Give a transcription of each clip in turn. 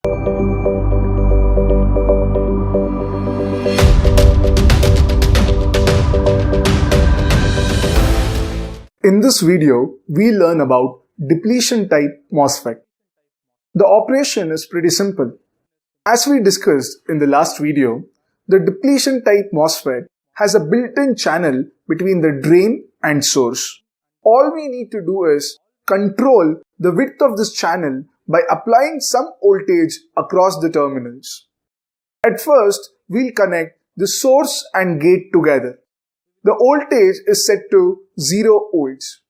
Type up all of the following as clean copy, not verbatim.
In this video, we learn about depletion type MOSFET. The operation is pretty simple. As we discussed in the last video, the depletion type MOSFET has a built-in channel between the drain and source. All we need to do is control the width of this channel by applying some voltage across the terminals. At first, we'll connect the source and gate together. The voltage is set to 0 volts.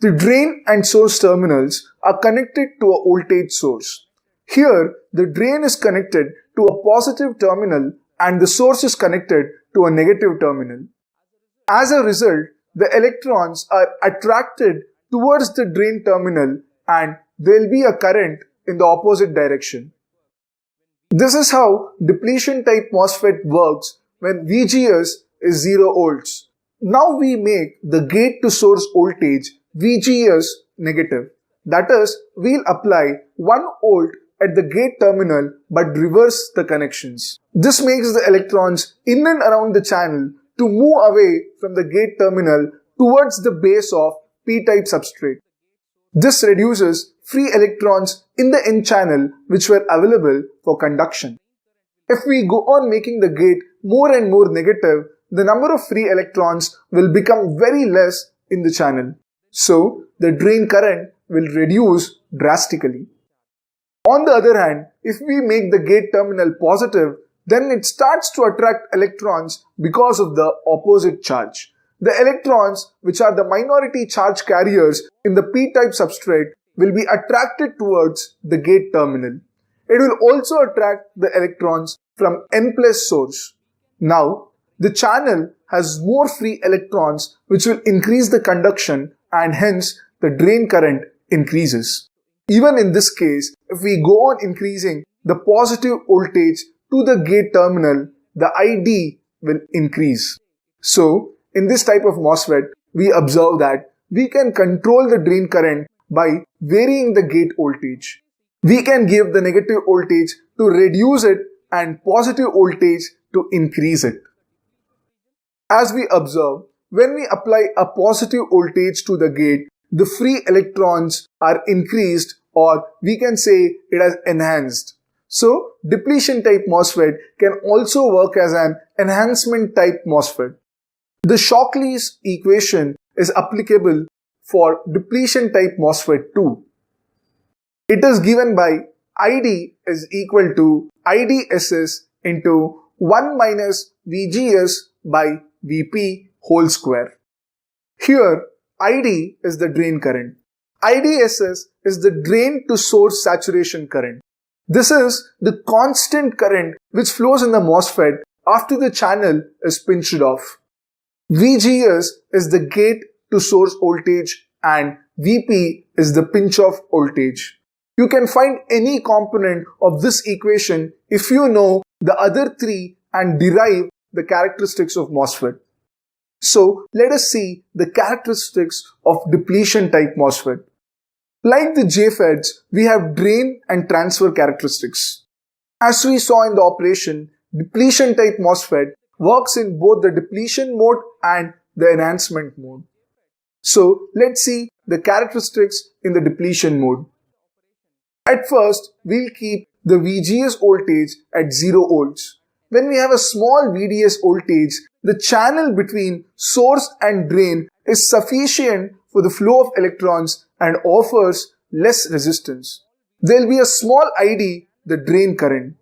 The drain and source terminals are connected to a voltage source. Here, the drain is connected to a positive terminal and the source is connected to a negative terminal. As a result, the electrons are attracted towards the drain terminal and there will be a current in the opposite direction. This is how depletion type MOSFET works when VGS is 0 volts. Now we make the gate to source voltage VGS negative. That is, we'll apply 1 volt at the gate terminal but reverse the connections. This makes the electrons in and around the channel to move away from the gate terminal towards the base of P-type substrate. This reduces free electrons in the N channel which were available for conduction. If we go on making the gate more and more negative, the number of free electrons will become very less in the channel. So, the drain current will reduce drastically. On the other hand, if we make the gate terminal positive, then it starts to attract electrons because of the opposite charge. The electrons, which are the minority charge carriers in the P-type substrate, will be attracted towards the gate terminal. It will also attract the electrons from N plus source. Now, the channel has more free electrons which will increase the conduction and hence the drain current increases. Even in this case, if we go on increasing the positive voltage to the gate terminal, the ID will increase. So, in this type of MOSFET, we observe that we can control the drain current by varying the gate voltage. We can give the negative voltage to reduce it and positive voltage to increase it. As we observe, when we apply a positive voltage to the gate, the free electrons are increased or we can say it has enhanced. So, depletion type MOSFET can also work as an enhancement type MOSFET. The Shockleys equation is applicable for depletion type MOSFET too. It is given by ID is equal to IDSS into 1 minus VGS by Vp whole square. Here, ID is the drain current. IDSS is the drain to source saturation current. This is the constant current which flows in the MOSFET after the channel is pinched off. VGS is the gate to source voltage and Vp is the pinch off voltage. You can find any component of this equation if you know the other three and derive the characteristics of MOSFET. So, let us see the characteristics of depletion type MOSFET. Like the JFETs, we have drain and transfer characteristics. As we saw in the operation, depletion type MOSFET works in both the depletion mode and the enhancement mode. So, let's see the characteristics in the depletion mode. At first, we'll keep the VGS voltage at 0 volts. When we have a small VDS voltage, the channel between source and drain is sufficient for the flow of electrons and offers less resistance. There will be a small ID, the drain current.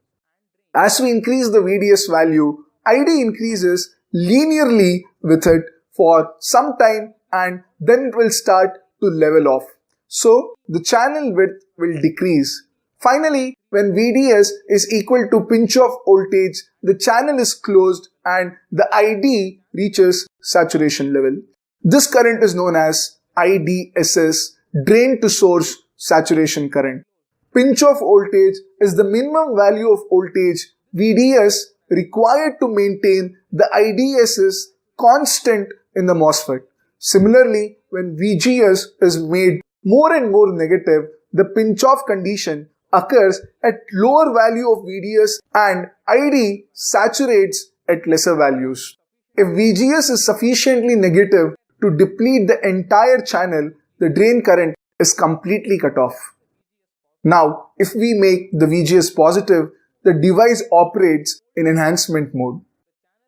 As we increase the VDS value, ID increases linearly with it for some time and then it will start to level off. So, the channel width will decrease. Finally, when VDS is equal to pinch-off voltage, the channel is closed and the ID reaches saturation level. This current is known as IDSS, drain to source saturation current. Pinch-off voltage is the minimum value of voltage VDS required to maintain the IDSS constant in the MOSFET. Similarly, when VGS is made more and more negative, the pinch-off condition occurs at lower value of VDS and ID saturates at lesser values. If VGS is sufficiently negative to deplete the entire channel, the drain current is completely cut off. Now, if we make the VGS positive, the device operates in enhancement mode.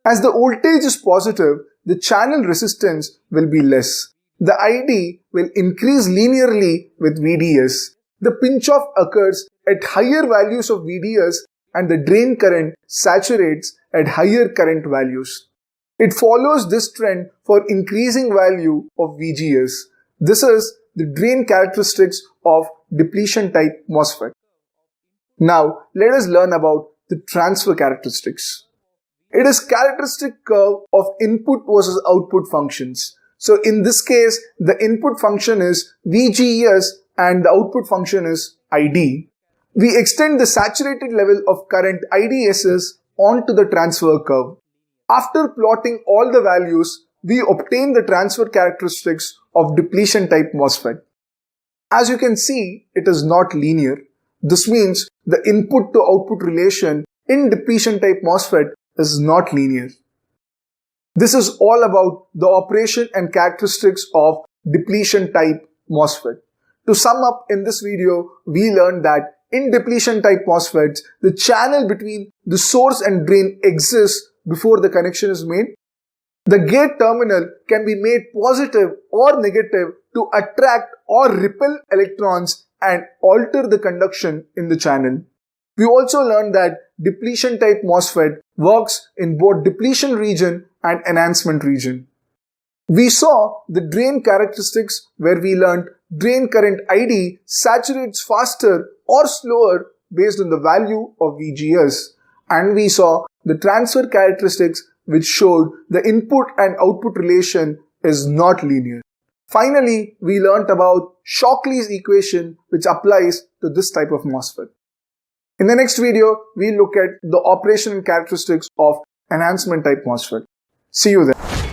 As the voltage is positive, the channel resistance will be less. The ID will increase linearly with VDS. The pinch-off occurs at higher values of VDS and the drain current saturates at higher current values. It follows this trend for increasing value of VGS. This is the drain characteristics of depletion type MOSFET. Now, let us learn about the transfer characteristics. It is characteristic curve of input versus output functions. So in this case, the input function is VGS and the output function is ID. We extend the saturated level of current IDSS onto the transfer curve. After plotting all the values, we obtain the transfer characteristics of depletion type MOSFET. As you can see, it is not linear. This means the input to output relation in depletion type MOSFET is not linear. This is all about the operation and characteristics of depletion type MOSFET. To sum up in this video, we learned that in depletion type MOSFETs, the channel between the source and drain exists before the connection is made. The gate terminal can be made positive or negative to attract or repel electrons and alter the conduction in the channel. We also learned that depletion type MOSFET works in both depletion region and enhancement region. We saw the drain characteristics where we learned drain current ID saturates faster or slower based on the value of VGS. And we saw the transfer characteristics which showed the input and output relation is not linear. Finally, we learnt about Shockleys equation which applies to this type of MOSFET. In the next video, we look at the operation and characteristics of enhancement type MOSFET. See you then.